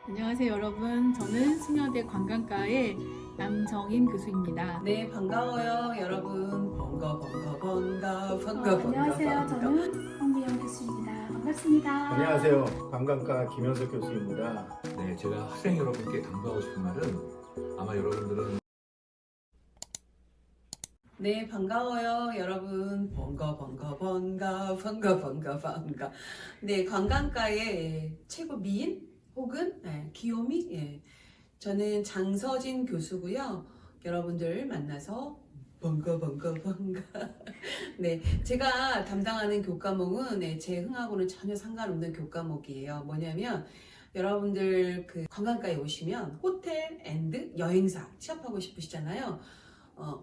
안녕하세요 여러분. 저는 승려대 관광과의 남정인 교수입니다. 네, 반가워요, 여러분. 반가. 안녕하세요. 저는 황미영 교수입니다. 반갑습니다. 안녕하세요. 관광과 김현석 교수입니다. 네, 제가 학생 여러분께 당부하고 싶은 말은 아마 여러분들은 네, 반가워요, 여러분. 반가. 네, 관광과의 최고 미인 혹은 귀요미. 저는 장서진 교수고요. 여러분들 만나서 반가. 네, 제가 담당하는 교과목은 제 흥하고는 전혀 상관없는 교과목이에요. 뭐냐면 여러분들 그 관광과에 오시면 호텔 앤드 여행사 취업하고 싶으시잖아요.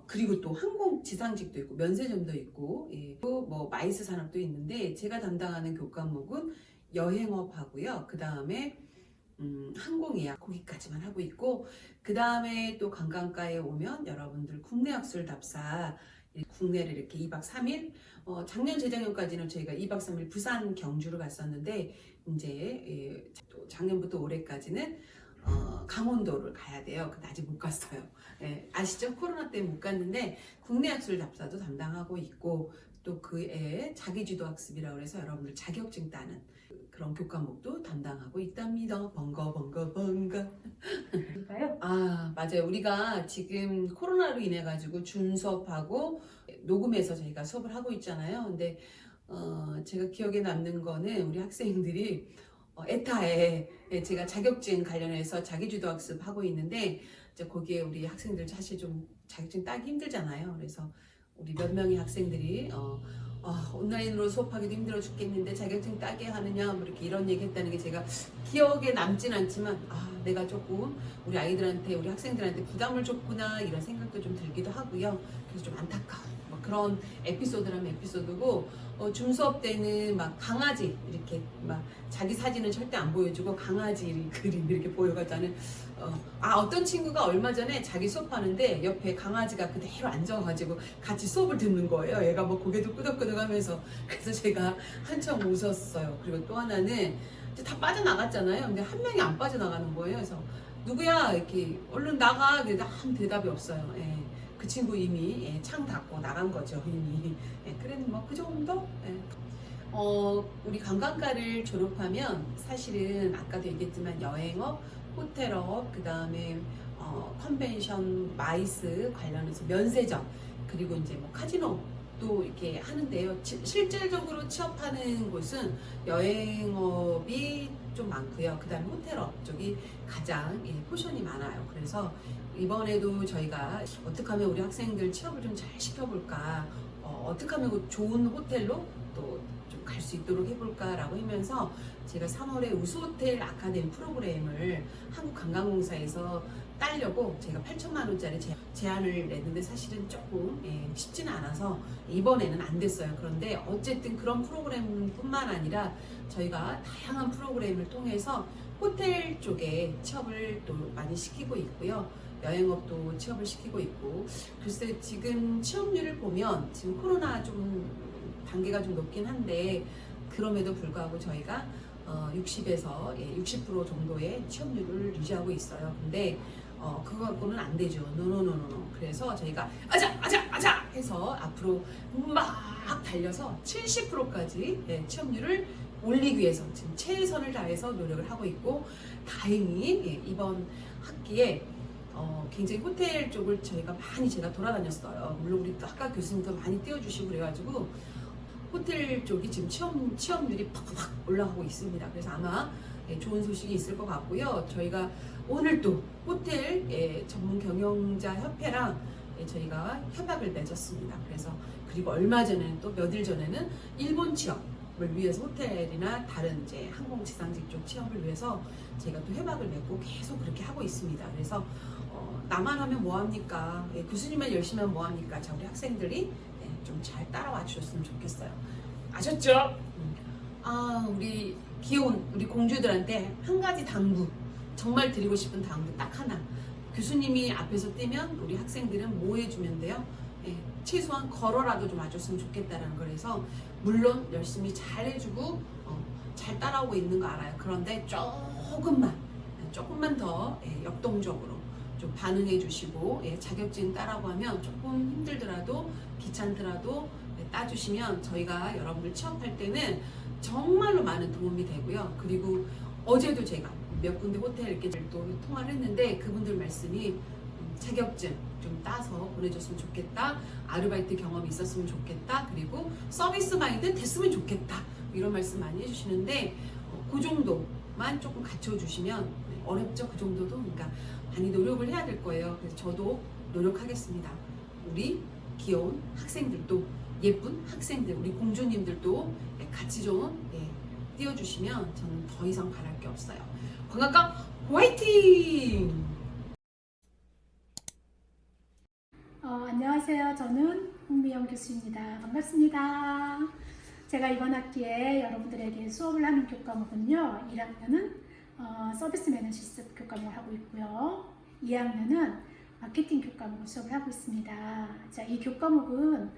그리고 또 항공 지상직도 있고 면세점도 있고, 또 뭐 마이스 산업도 있는데 제가 담당하는 교과목은 여행업 하고요. 그 다음에 항공 예약 거기까지만 하고 있고, 그 다음에 또 관광과에 오면 여러분들 국내 학술 답사 국내를 이렇게 2박 3일 작년 재작년까지는 저희가 2박 3일 부산 경주를 갔었는데 이제 또 작년부터 올해까지는 강원도를 가야 돼요. 근데 아직 못 갔어요. 아시죠? 코로나 때문에 못 갔는데 국내 학술 답사도 담당하고 있고, 또 그에 자기주도 학습이라고 해서 여러분들 자격증 따는 그런 교과목도 담당하고 있답니다. 반가. 그러니까요. 아, 맞아요. 우리가 지금 코로나로 인해 가지고 준 수업하고 녹음해서 저희가 수업을 하고 있잖아요. 근데 제가 기억에 남는 거는 우리 학생들이 에타에 제가 자격증 관련해서 자기주도 학습 하고 있는데, 이제 거기에 우리 학생들 사실 좀 자격증 따기 힘들잖아요. 그래서 우리 몇 명의 학생들이 온라인으로 수업하기도 힘들어 죽겠는데 자격증 따게 하느냐 뭐 이렇게 이런 얘기 했다는 게 제가 기억에 남진 않지만, 내가 조금 우리 아이들한테, 우리 학생들한테 부담을 줬구나 이런 생각도 좀 들기도 하고요. 그래서 좀 안타까운 뭐 그런 에피소드라면 에피소드고, 줌 수업 때는 막 강아지 이렇게 막 자기 사진은 절대 안 보여주고 강아지 그림 이렇게 보여가지고, 어떤 친구가 얼마 전에 자기 수업하는데 옆에 강아지가 그대로 앉아가지고 같이 수업을 듣는 거예요. 얘가 뭐 고개도 끄덕끄덕 하면서. 그래서 제가 한참 웃었어요. 그리고 또 하나는 이제 다 빠져나갔잖아요. 근데 한 명이 안 빠져나가는 거예요. 그래서 누구야? 이렇게 얼른 나가. 근데 아무 대답이 없어요. 그 친구 이미 창 닫고 나간 거죠. 이미. 그래도 뭐 그 정도? 우리 관광과를 졸업하면 사실은 아까도 얘기했지만 여행업, 호텔업, 그 다음에 컨벤션, 마이스 관련해서 면세점, 그리고 이제 뭐 카지노도 이렇게 하는데요. 실질적으로 취업하는 곳은 여행업이 좀 많고요. 그 다음에 호텔업 쪽이 가장 포션이 많아요. 그래서 이번에도 저희가 어떻게 하면 우리 학생들 취업을 좀 잘 시켜볼까, 어떻게 하면 좋은 호텔로 또 좀 갈 수 있도록 해볼까라고 하면서 제가 3월에 우수호텔 아카데미 프로그램을 한국관광공사에서 따려고 제가 8천만 원짜리 제안을 냈는데 사실은 조금 쉽지는 않아서 이번에는 안 됐어요. 그런데 어쨌든 그런 프로그램뿐만 아니라 저희가 다양한 프로그램을 통해서 호텔 쪽에 취업을 또 많이 시키고 있고요. 여행업도 취업을 시키고 있고, 글쎄 지금 취업률을 보면 지금 코로나 좀 단계가 좀 높긴 한데 그럼에도 불구하고 저희가 60에서 60% 정도의 취업률을 유지하고 있어요. 근데 그거 갖고는 안 되죠. 노노노노. 그래서 저희가 아자 해서 앞으로 막 달려서 70%까지 취업률을 올리기 위해서 지금 최선을 다해서 노력을 하고 있고, 다행히 이번 학기에 굉장히 호텔 쪽을 제가 돌아다녔어요. 물론 우리 학과 교수님도 많이 띄워주시고 그래가지고 호텔 쪽이 지금 취업률이 팍팍 올라가고 있습니다. 그래서 아마 좋은 소식이 있을 것 같고요. 저희가 오늘 또 호텔 전문 경영자 협회랑 저희가 협약을 맺었습니다. 그래서 그리고 얼마 전에는 또 몇 일 전에는 일본 취업을 위해서 호텔이나 다른 이제 항공 지상직 쪽 취업을 위해서 제가 또 협약을 맺고 계속 그렇게 하고 있습니다. 그래서 나만 하면 뭐합니까? 교수님만 열심히 하면 뭐합니까? 자, 우리 학생들이 좀 잘 따라와 주셨으면 좋겠어요. 아셨죠? 우리 귀여운 우리 공주들한테 한 가지 당부, 정말 드리고 싶은 당부 딱 하나. 교수님이 앞에서 뛰면 우리 학생들은 뭐 해주면 돼요? 최소한 걸어라도 좀 와줬으면 좋겠다라는 거라서, 물론 열심히 잘 해주고 잘 따라오고 있는 거 알아요. 그런데 조금만 조금만 더 역동적으로 좀 반응해 주시고 자격증 따라고 하면 조금 힘들더라도 귀찮더라도 따주시면 저희가 여러분들 취업할 때는 정말로 많은 도움이 되고요. 그리고 어제도 제가 몇 군데 호텔 이렇게 또 통화를 했는데 그분들 말씀이 자격증 좀 따서 보내줬으면 좋겠다. 아르바이트 경험이 있었으면 좋겠다. 그리고 서비스 마인드 됐으면 좋겠다. 이런 말씀 많이 해주시는데 그 정도만 조금 갖춰주시면 어렵죠. 그 정도도 그러니까 많이 노력을 해야 될 거예요. 그래서 저도 노력하겠습니다. 우리 귀여운 학생들도 예쁜 학생들 우리 공주님들도 같이 좀 띄워주시면 저는 더 이상 바랄 게 없어요. 관광과 화이팅! 안녕하세요. 저는 홍미영 교수입니다. 반갑습니다. 제가 이번 학기에 여러분들에게 수업을 하는 교과목은요. 1학년은 서비스 매너시스 교과목을 하고 있고요. 2학년은 마케팅 교과목을 수업을 하고 있습니다. 자, 이 교과목은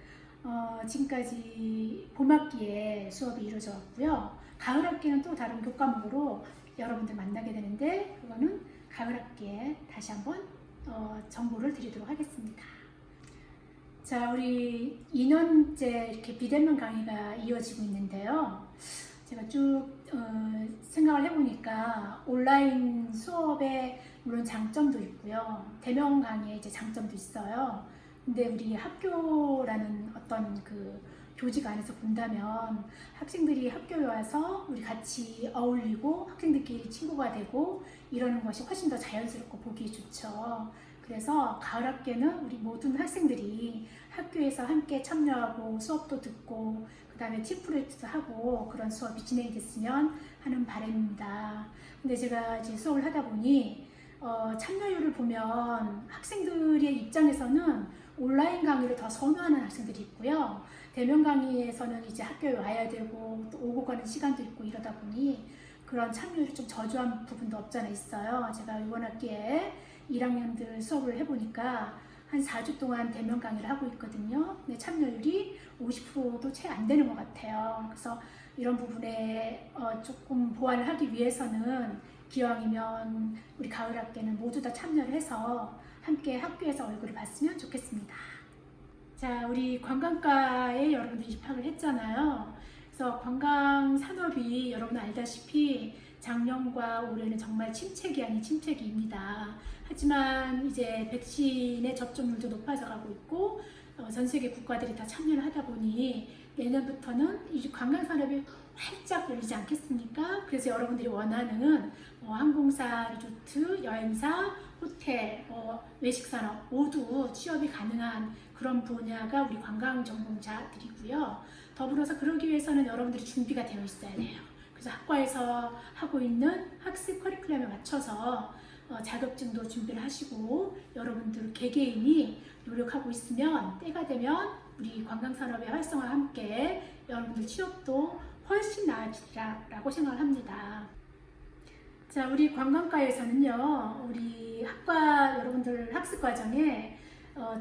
지금까지 봄학기에 수업이 이루어져 왔고요. 가을학기는 또 다른 교과목으로 여러분들 만나게 되는데 그거는 가을학기에 다시 한번 정보를 드리도록 하겠습니다. 자, 우리 2년째 이렇게 비대면 강의가 이어지고 있는데요. 제가 쭉 생각을 해보니까 온라인 수업에 물론 장점도 있고요. 대면 강의에 이제 장점도 있어요. 근데 우리 학교라는 어떤 그 조직 안에서 본다면 학생들이 학교에 와서 우리 같이 어울리고 학생들끼리 친구가 되고 이러는 것이 훨씬 더 자연스럽고 보기 좋죠. 그래서 가을 학기에는 우리 모든 학생들이 학교에서 함께 참여하고 수업도 듣고 그 다음에 팀 프로젝트도 하고 그런 수업이 진행됐으면 하는 바람입니다. 근데 제가 이제 수업을 하다 보니 참여율을 보면 학생들의 입장에서는 온라인 강의를 더 선호하는 학생들이 있고요. 대면 강의에서는 이제 학교에 와야 되고 또 오고 가는 시간도 있고 이러다 보니 그런 참여율이 좀 저조한 부분도 없잖아 있어요. 제가 이번 학기에 1학년들 수업을 해보니까 한 4주 동안 대면 강의를 하고 있거든요. 근데 참여율이 50%도 채 안 되는 것 같아요. 그래서 이런 부분에 조금 보완을 하기 위해서는 기왕이면 우리 가을 학기에는 모두 다 참여를 해서 함께 학교에서 얼굴을 봤으면 좋겠습니다. 자, 우리 관광과에 여러분들이 입학을 했잖아요. 그래서 관광 산업이 여러분 알다시피 작년과 올해는 정말 침체기 아닌 침체기입니다. 하지만 이제 백신의 접종률도 높아져 가고 있고 전 세계 국가들이 다 참여를 하다 보니 내년부터는 이 관광 산업이 활짝 열리지 않겠습니까? 그래서 여러분들이 원하는 항공사, 리조트, 여행사, 호텔, 외식산업 모두 취업이 가능한 그런 분야가 우리 관광 전공자들이고요. 더불어서 그러기 위해서는 여러분들이 준비가 되어 있어야 돼요. 그래서 학과에서 하고 있는 학습 커리큘럼에 맞춰서 자격증도 준비를 하시고 여러분들 개개인이 노력하고 있으면 때가 되면 우리 관광산업의 활성화와 함께 여러분들 취업도 훨씬 나아지리라고 생각을 합니다. 자, 우리 관광과에서는요, 우리 학과 여러분들 학습 과정에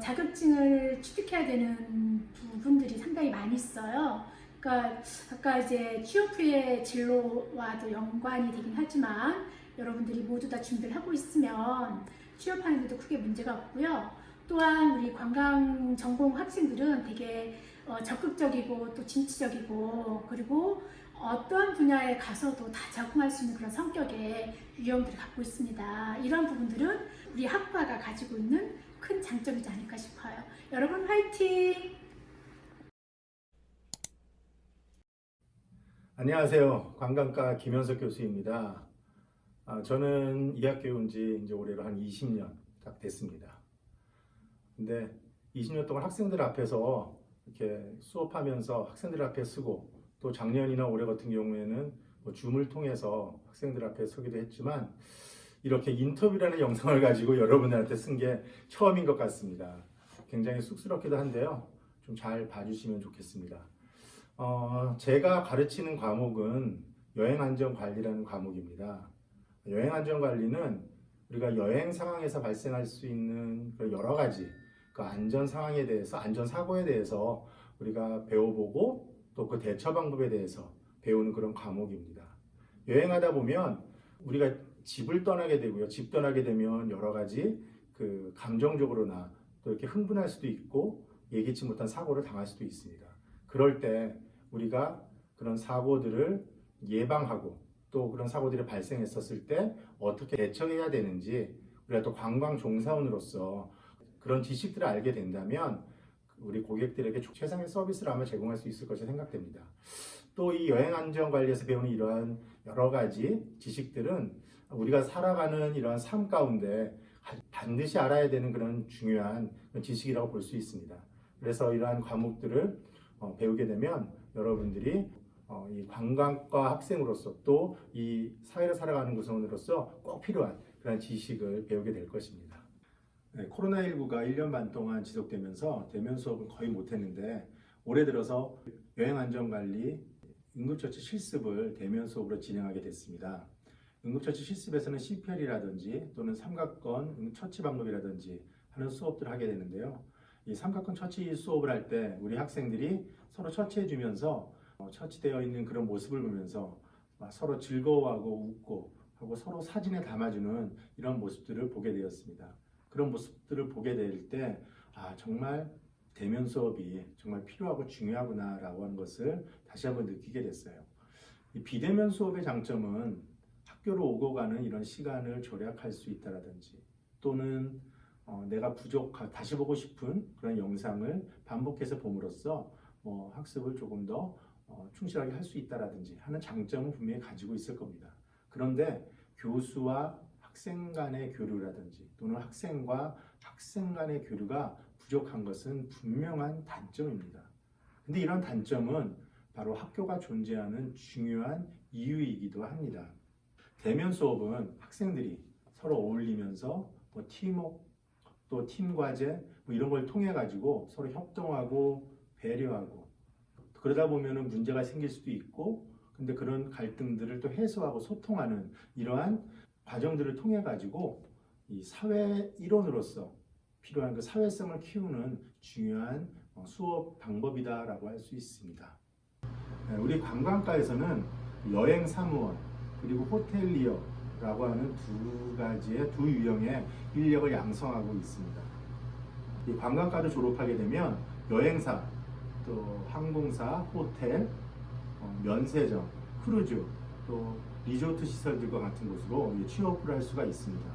자격증을 취득해야 되는 부분들이 상당히 많이 있어요. 그러니까 아까 이제 취업 후의 진로와도 연관이 되긴 하지만 여러분들이 모두 다 준비를 하고 있으면 취업하는 데도 크게 문제가 없고요. 또한 우리 관광 전공 학생들은 되게 적극적이고 또 진취적이고 그리고 어떠한 분야에 가서도 다 적응할 수 있는 그런 성격의 유형들을 갖고 있습니다. 이런 부분들은 우리 학과가 가지고 있는 큰 장점이지 않을까 싶어요. 여러분 화이팅! 안녕하세요. 관광과 김현석 교수입니다. 저는 이 학교에 온 지 이제 올해로 한 20년 딱 됐습니다. 근데 20년 동안 학생들 앞에서 이렇게 수업하면서 학생들 앞에 쓰고 또 작년이나 올해 같은 경우에는 줌을 통해서 학생들 앞에 서기도 했지만 이렇게 인터뷰라는 영상을 가지고 여러분들한테 쓴 게 처음인 것 같습니다. 굉장히 쑥스럽기도 한데요. 좀 잘 봐주시면 좋겠습니다. 제가 가르치는 과목은 여행안전관리라는 과목입니다. 여행안전관리는 우리가 여행 상황에서 발생할 수 있는 여러 가지 그 안전 상황에 대해서, 안전사고에 대해서 우리가 배워보고 또 그 대처 방법에 대해서 배우는 그런 과목입니다. 여행하다 보면 우리가 집을 떠나게 되고요. 집 떠나게 되면 여러 가지 그 감정적으로나 또 이렇게 흥분할 수도 있고 예기치 못한 사고를 당할 수도 있습니다. 그럴 때 우리가 그런 사고들을 예방하고 또 그런 사고들이 발생했었을 때 어떻게 대처해야 되는지 우리가 또 관광 종사원으로서 그런 지식들을 알게 된다면 우리 고객들에게 최상의 서비스를 아마 제공할 수 있을 것이 생각됩니다. 또 이 여행 안전 관리에서 배우는 이러한 여러 가지 지식들은 우리가 살아가는 이러한 삶 가운데 반드시 알아야 되는 그런 중요한 지식이라고 볼 수 있습니다. 그래서 이러한 과목들을 배우게 되면 여러분들이 이 관광과 학생으로서 또 이 사회를 살아가는 구성원으로서 꼭 필요한 그런 지식을 배우게 될 것입니다. 네, 코로나19가 1년 반 동안 지속되면서 대면 수업은 거의 못했는데 올해 들어서 여행안전관리 응급처치 실습을 대면 수업으로 진행하게 됐습니다. 응급처치 실습에서는 CPR이라든지 또는 삼각건 처치 방법이라든지 하는 수업들을 하게 되는데요. 이 삼각건 처치 수업을 할 때 우리 학생들이 서로 처치해주면서 처치되어 있는 그런 모습을 보면서 서로 즐거워하고 웃고 하고 서로 사진에 담아주는 이런 모습들을 보게 되었습니다. 그런 모습들을 보게 될 때 정말 대면 수업이 정말 필요하고 중요하구나라고 하는 것을 다시 한번 느끼게 됐어요. 이 비대면 수업의 장점은 학교로 오고 가는 이런 시간을 절약할 수 있다라든지 또는 내가 다시 보고 싶은 그런 영상을 반복해서 봄으로써 학습을 조금 더 충실하게 할 수 있다라든지 하는 장점은 분명히 가지고 있을 겁니다. 그런데 교수와 학생 간의 교류라든지 또는 학생과 학생 간의 교류가 부족한 것은 분명한 단점입니다. 근데 이런 단점은 바로 학교가 존재하는 중요한 이유이기도 합니다. 대면 수업은 학생들이 서로 어울리면서 팀워크 또 팀 과제 이런 걸 통해 가지고 서로 협동하고 배려하고 그러다 보면은 문제가 생길 수도 있고 근데 그런 갈등들을 또 해소하고 소통하는 이러한 과정들을 통해 가지고 이 사회 일원으로서 필요한 그 사회성을 키우는 중요한 수업 방법이다라고 할 수 있습니다. 우리 관광과에서는 여행 사무원 그리고 호텔리어라고 하는 두 유형의 인력을 양성하고 있습니다. 이 관광과를 졸업하게 되면 여행사, 또 항공사, 호텔, 면세점, 크루즈, 또 리조트 시설들과 같은 곳으로 취업을 할 수가 있습니다.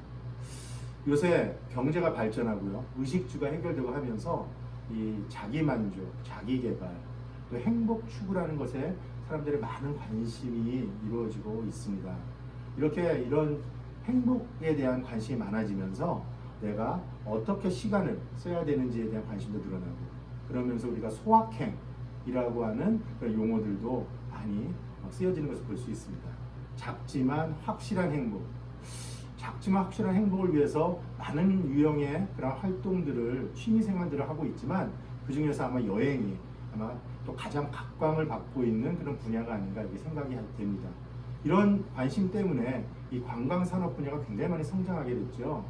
요새 경제가 발전하고요, 의식주가 해결되고 하면서 이 자기만족, 자기개발, 또 행복 추구라는 것에 사람들의 많은 관심이 이루어지고 있습니다. 이런 행복에 대한 관심이 많아지면서 내가 어떻게 시간을 써야 되는지에 대한 관심도 늘어나고 그러면서 우리가 소확행이라고 하는 그런 용어들도 많이 쓰여지는 것을 볼 수 있습니다. 작지만 확실한 행복을 위해서 많은 유형의 그런 활동들을 취미생활들을 하고 있지만 그 중에서 아마 여행이 또 가장 각광을 받고 있는 그런 분야가 아닌가 이렇게 생각이 됩니다. 이런 관심 때문에 이 관광산업 분야가 굉장히 많이 성장하게 됐죠.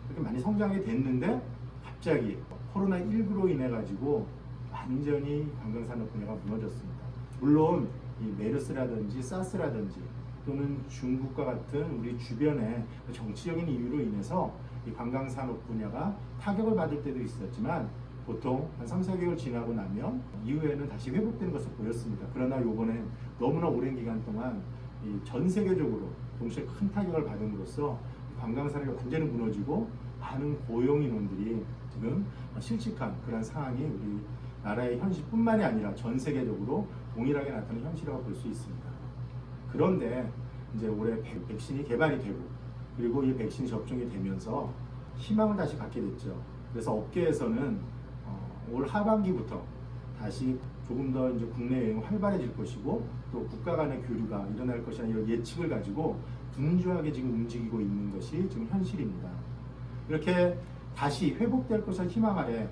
그렇게 많이 성장하게 됐는데 갑자기 코로나19로 인해 가지고 완전히 관광산업 분야가 무너졌습니다. 물론 이 메르스라든지 사스라든지 또는 중국과 같은 우리 주변의 정치적인 이유로 인해서 이 관광산업 분야가 타격을 받을 때도 있었지만 보통 한 3-4개월 지나고 나면 이후에는 다시 회복되는 것을 보였습니다. 그러나 이번엔 너무나 오랜 기간 동안 전 세계적으로 동시에 큰 타격을 받음으로써 관광산업이 완전히 무너지고 많은 고용인원들이 지금 실직한 그런 상황이 우리 나라의 현실뿐만이 아니라 전 세계적으로 동일하게 나타나는 현실이라고 볼 수 있습니다. 그런데 이제 올해 백신이 개발이 되고 그리고 이 백신이 접종이 되면서 희망을 다시 갖게 됐죠. 그래서 업계에서는 올 하반기부터 다시 조금 더 이제 국내 여행이 활발해질 것이고 또 국가 간의 교류가 일어날 것이라는 이런 예측을 가지고 분주하게 지금 움직이고 있는 것이 지금 현실입니다. 이렇게 다시 회복될 것을 희망 아래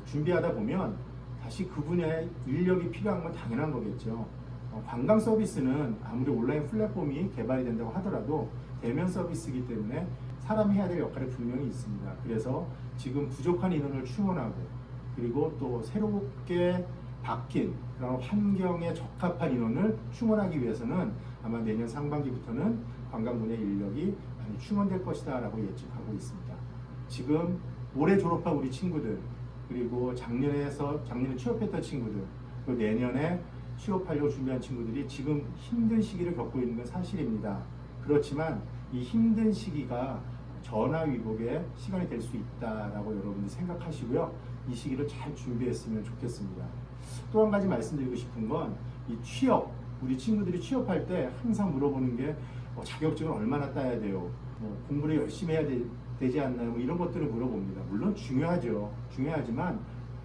준비하다 보면 다시 그 분야에 인력이 필요한 건 당연한 거겠죠. 관광 서비스는 아무리 온라인 플랫폼이 개발이 된다고 하더라도 대면 서비스이기 때문에 사람이 해야 될 역할이 분명히 있습니다. 그래서 지금 부족한 인원을 충원하고 그리고 또 새롭게 바뀐 그런 환경에 적합한 인원을 충원하기 위해서는 아마 내년 상반기부터는 관광분야 인력이 많이 충원될 것이다 라고 예측하고 있습니다. 지금 올해 졸업한 우리 친구들, 그리고 작년에 취업했던 친구들, 그리고 내년에 취업하려고 준비한 친구들이 지금 힘든 시기를 겪고 있는 건 사실입니다. 그렇지만 이 힘든 시기가 전화위복의 시간이 될 수 있다라고 여러분들 생각하시고요. 이 시기를 잘 준비했으면 좋겠습니다. 또 한 가지 말씀드리고 싶은 건 이 취업, 우리 친구들이 취업할 때 항상 물어보는 게 자격증을 얼마나 따야 돼요? 공부를 열심히 해야 되지 않나요? 이런 것들을 물어봅니다. 물론 중요하지만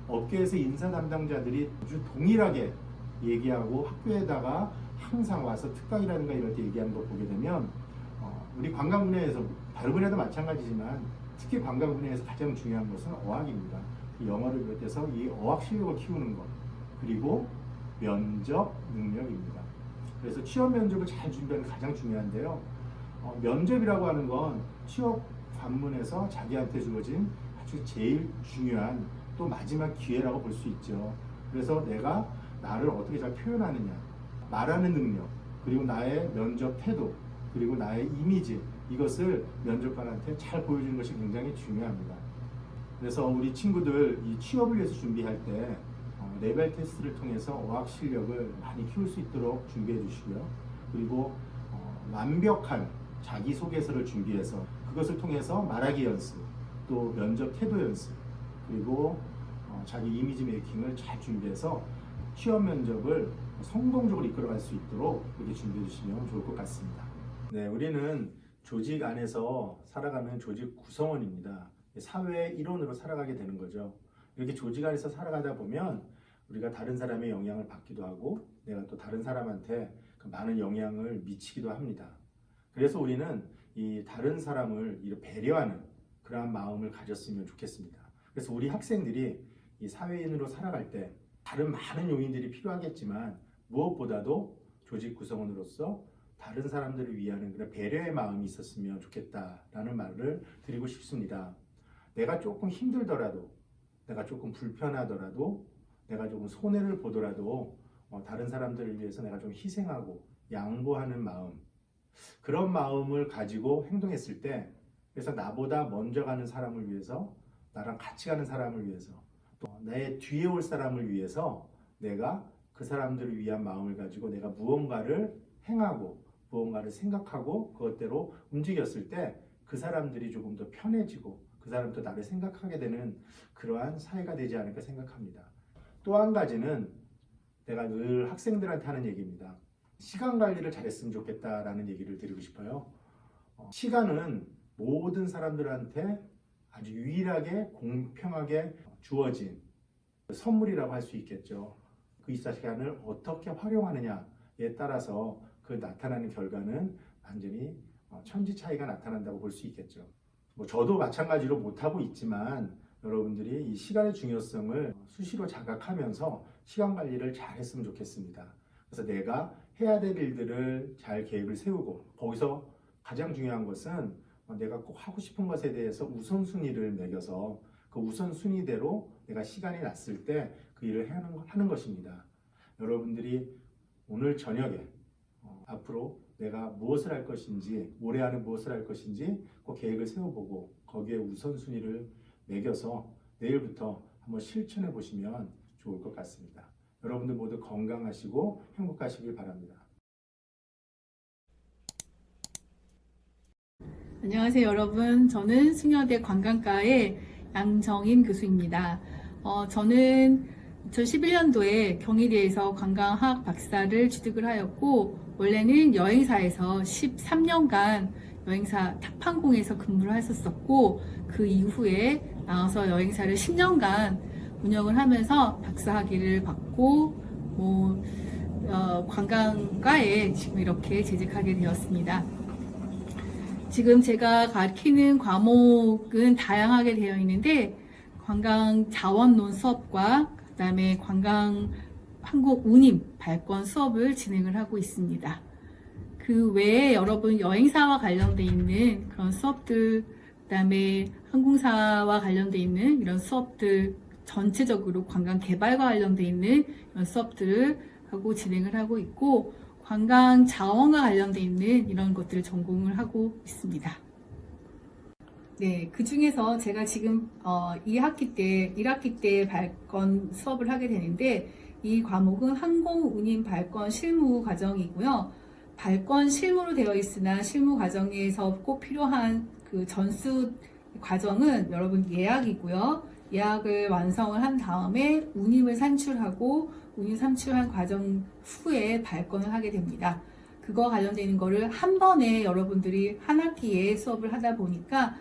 업계에서 인사 담당자들이 아주 동일하게 얘기하고 학교에다가 항상 와서 특강이라든가 이럴 때 얘기하는 거 보게 되면 우리 관광 분야에서 다른 분야도 마찬가지지만 특히 관광 분야에서 가장 중요한 것은 어학입니다. 영어를 비롯해서 이 어학 실력을 키우는 것, 그리고 면접 능력입니다. 그래서 취업 면접을 잘 준비하는 게 가장 중요한데요. 면접이라고 하는 건 취업 관문에서 자기한테 주어진 아주 제일 중요한 또 마지막 기회라고 볼 수 있죠. 그래서 내가 나를 어떻게 잘 표현하느냐, 말하는 능력, 그리고 나의 면접 태도, 그리고 나의 이미지, 이것을 면접관한테 잘 보여주는 것이 굉장히 중요합니다. 그래서 우리 친구들 이 취업을 위해서 준비할 때 레벨 테스트를 통해서 어학 실력을 많이 키울 수 있도록 준비해 주시고요. 그리고 완벽한 자기소개서를 준비해서 그것을 통해서 말하기 연습, 또 면접 태도 연습, 그리고 자기 이미지 메이킹을 잘 준비해서 취업 면접을 성공적으로 이끌어갈 수 있도록 이렇게 준비해 주시면 좋을 것 같습니다. 네, 우리는 조직 안에서 살아가는 조직 구성원입니다. 사회의 일원으로 살아가게 되는 거죠. 이렇게 조직 안에서 살아가다 보면 우리가 다른 사람의 영향을 받기도 하고 내가 또 다른 사람한테 그 많은 영향을 미치기도 합니다. 그래서 우리는 이 다른 사람을 배려하는 그러한 마음을 가졌으면 좋겠습니다. 그래서 우리 학생들이 이 사회인으로 살아갈 때 다른 많은 요인들이 필요하겠지만 무엇보다도 조직 구성원으로서 다른 사람들을 위하는 그런 배려의 마음이 있었으면 좋겠다라는 말을 드리고 싶습니다. 내가 조금 힘들더라도, 내가 조금 불편하더라도, 내가 조금 손해를 보더라도 다른 사람들을 위해서 내가 좀 희생하고 양보하는 마음, 그런 마음을 가지고 행동했을 때, 그래서 나보다 먼저 가는 사람을 위해서, 나랑 같이 가는 사람을 위해서, 또 내 뒤에 올 사람을 위해서 내가 그 사람들을 위한 마음을 가지고 내가 무언가를 행하고 무언가를 생각하고 그것대로 움직였을 때 그 사람들이 조금 더 편해지고 그 사람도 나를 생각하게 되는 그러한 사회가 되지 않을까 생각합니다. 또 한 가지는 내가 늘 학생들한테 하는 얘기입니다. 시간 관리를 잘했으면 좋겠다라는 얘기를 드리고 싶어요. 시간은 모든 사람들한테 아주 유일하게 공평하게 주어진 선물이라고 할 수 있겠죠. 그 24시간을 어떻게 활용하느냐에 따라서 그 나타나는 결과는 완전히 천지 차이가 나타난다고 볼 수 있겠죠. 저도 마찬가지로 못하고 있지만 여러분들이 이 시간의 중요성을 수시로 자각하면서 시간 관리를 잘 했으면 좋겠습니다. 그래서 내가 해야 될 일들을 잘 계획을 세우고 거기서 가장 중요한 것은 내가 꼭 하고 싶은 것에 대해서 우선순위를 매겨서 그 우선순위대로 내가 시간이 났을 때 그 일을 하는 것입니다. 여러분들이 오늘 저녁에 앞으로 내가 무엇을 할 것인지, 올해 안에 무엇을 할 것인지 꼭 계획을 세워보고 거기에 우선순위를 매겨서 내일부터 한번 실천해 보시면 좋을 것 같습니다. 여러분들 모두 건강하시고 행복하시길 바랍니다. 안녕하세요, 여러분. 저는 숭여대 관광과의 양정인 교수입니다. 저는 2011년도에 경희대에서 관광학 박사를 취득을 하였고, 원래는 여행사에서 13년간 여행사 탑항공에서 근무를 했었고, 그 이후에 나와서 여행사를 10년간 운영을 하면서 박사학위를 받고, 관광과에 지금 이렇게 재직하게 되었습니다. 지금 제가 가르치는 과목은 다양하게 되어 있는데, 관광 자원론 수업과 그다음에 관광 한국 운임 발권 수업을 진행을 하고 있습니다. 그 외에 여러분 여행사와 관련돼 있는 그런 수업들, 그다음에 항공사와 관련돼 있는 이런 수업들, 전체적으로 관광 개발과 관련돼 있는 이런 수업들을 하고 진행을 하고 있고, 관광 자원과 관련돼 있는 이런 것들을 전공을 하고 있습니다. 네, 그 중에서 제가 지금 1학기 때 발권 수업을 하게 되는데, 이 과목은 항공운임 발권 실무 과정이고요. 발권 실무로 되어 있으나 실무 과정에서 꼭 필요한 그 전수 과정은 여러분 예약이고요. 예약을 완성을 한 다음에 운임을 산출하고 운임 산출한 과정 후에 발권을 하게 됩니다. 그거 관련되는 거를 한 번에 여러분들이 한 학기에 수업을 하다 보니까,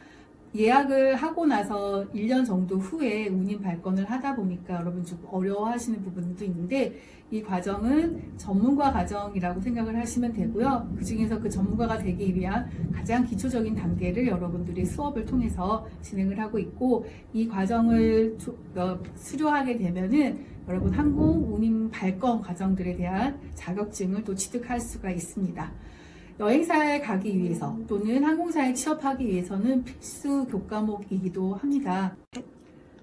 예약을 하고 나서 1년 정도 후에 운임 발권을 하다 보니까 여러분 좀 어려워하시는 부분도 있는데, 이 과정은 전문가 과정이라고 생각을 하시면 되고요. 그 중에서 그 전문가가 되기 위한 가장 기초적인 단계를 여러분들이 수업을 통해서 진행을 하고 있고, 이 과정을 수료하게 되면은 여러분 항공 운임 발권 과정들에 대한 자격증을 또 취득할 수가 있습니다. 여행사에 가기 위해서 또는 항공사에 취업하기 위해서는 필수 교과목이기도 합니다.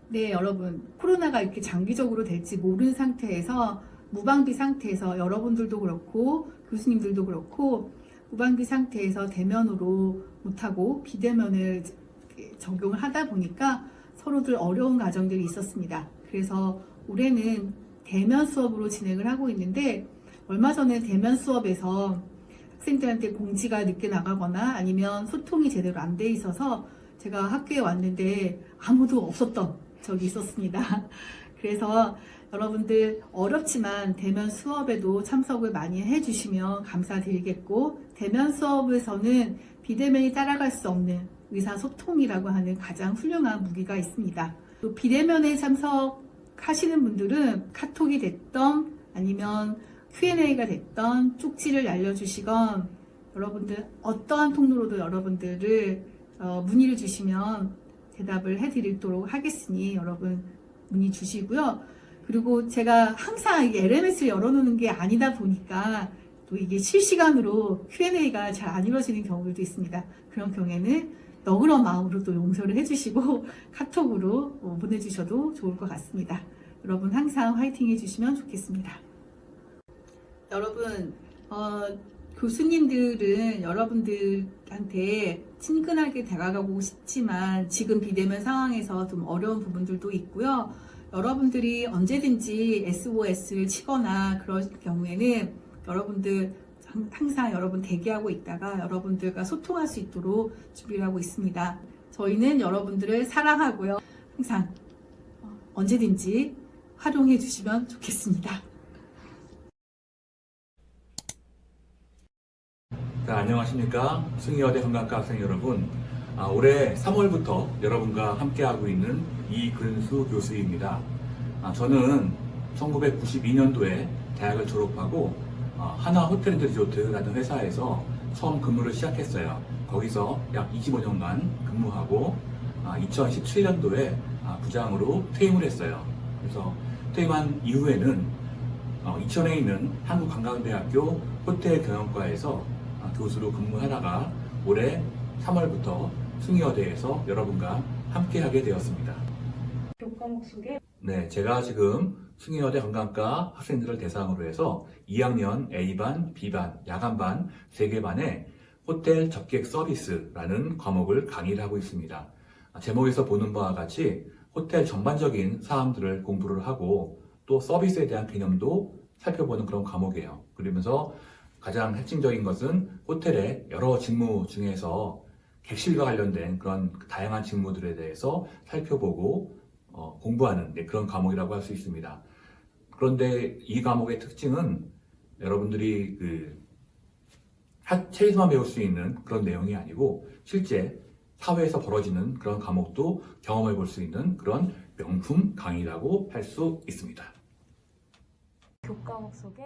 네, 여러분, 코로나가 이렇게 장기적으로 될지 모르는 상태에서, 무방비 상태에서 여러분들도 그렇고 교수님들도 그렇고 무방비 상태에서 대면으로 못하고 비대면을 적용을 하다 보니까 서로들 어려운 과정들이 있었습니다. 그래서 올해는 대면 수업으로 진행을 하고 있는데, 얼마 전에 대면 수업에서 학생들한테 공지가 늦게 나가거나 아니면 소통이 제대로 안 돼 있어서 제가 학교에 왔는데 아무도 없었던 적이 있었습니다. 그래서 여러분들 어렵지만 대면 수업에도 참석을 많이 해주시면 감사드리겠고, 대면 수업에서는 비대면이 따라갈 수 없는 의사소통이라고 하는 가장 훌륭한 무기가 있습니다. 또 비대면에 참석하시는 분들은 카톡이 됐던 아니면 Q&A가 됐던 쪽지를 알려주시건, 여러분들 어떠한 통로로도 여러분들을 문의를 주시면 대답을 해드리도록 하겠으니 여러분 문의 주시고요. 그리고 제가 항상 LMS를 열어놓는 게 아니다 보니까 또 이게 실시간으로 Q&A가 잘 안 이루어지는 경우들도 있습니다. 그런 경우에는 너그러운 마음으로 또 용서를 해주시고 카톡으로 보내주셔도 좋을 것 같습니다. 여러분 항상 화이팅 해주시면 좋겠습니다. 여러분, 교수님들은 여러분들한테 친근하게 다가가고 싶지만 지금 비대면 상황에서 좀 어려운 부분들도 있고요. 여러분들이 언제든지 SOS를 치거나 그럴 경우에는 여러분들 항상 여러분 대기하고 있다가 여러분들과 소통할 수 있도록 준비를 하고 있습니다. 저희는 여러분들을 사랑하고요. 항상 언제든지 활용해 주시면 좋겠습니다. 자, 안녕하십니까. 승희여대 관광과 학생 여러분. 올해 3월부터 여러분과 함께하고 있는 이근수 교수입니다. 저는 1992년도에 대학을 졸업하고 하나호텔앤리조트라는 회사에서 처음 근무를 시작했어요. 거기서 약 25년간 근무하고 2017년도에 부장으로 퇴임을 했어요. 그래서 퇴임한 이후에는 이천에 있는 한국관광대학교 호텔경영과에서 교수로 근무하다가 올해 3월부터 승희여대에서 여러분과 함께하게 되었습니다. 교과목 소개? 네, 제가 지금 승희여대 관광과 학생들을 대상으로 해서 2학년 A반, B반, 야간반 3개 반에 호텔 접객 서비스라는 과목을 강의를 하고 있습니다. 제목에서 보는 바와 같이 호텔 전반적인 사항들을 공부를 하고 또 서비스에 대한 개념도 살펴보는 그런 과목이에요. 그러면서 가장 핵심적인 것은 호텔의 여러 직무 중에서 객실과 관련된 그런 다양한 직무들에 대해서 살펴보고 공부하는 그런 과목이라고 할 수 있습니다. 그런데 이 과목의 특징은 여러분들이 책에서만 배울 수 있는 그런 내용이 아니고 실제 사회에서 벌어지는 그런 과목도 경험해 볼 수 있는 그런 명품 강의라고 할 수 있습니다. 교과목 소개?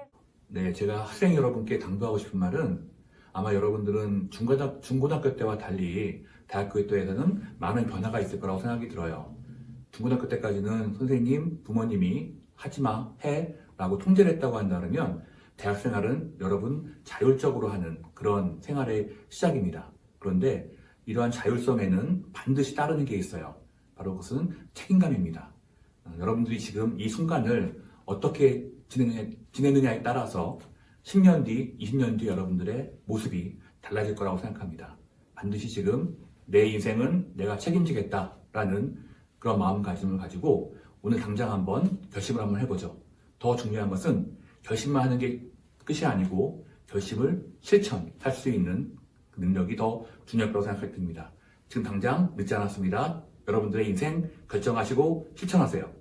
네, 제가 학생 여러분께 당부하고 싶은 말은 아마 여러분들은 중고등학교 때와 달리 대학교 때에서는 많은 변화가 있을 거라고 생각이 들어요. 중고등학교 때까지는 선생님, 부모님이 하지마, 해 라고 통제를 했다고 한다면 대학생활은 여러분 자율적으로 하는 그런 생활의 시작입니다. 그런데 이러한 자율성에는 반드시 따르는 게 있어요. 바로 그것은 책임감입니다. 여러분들이 지금 이 순간을 어떻게 지내느냐에 따라서 10년 뒤, 20년 뒤 여러분들의 모습이 달라질 거라고 생각합니다. 반드시 지금 내 인생은 내가 책임지겠다라는 그런 마음가짐을 가지고 오늘 당장 한번 결심을 한번 해보죠. 더 중요한 것은 결심만 하는 게 끝이 아니고 결심을 실천할 수 있는 능력이 더 중요할 거라고 생각이 듭니다. 지금 당장 늦지 않았습니다. 여러분들의 인생 결정하시고 실천하세요.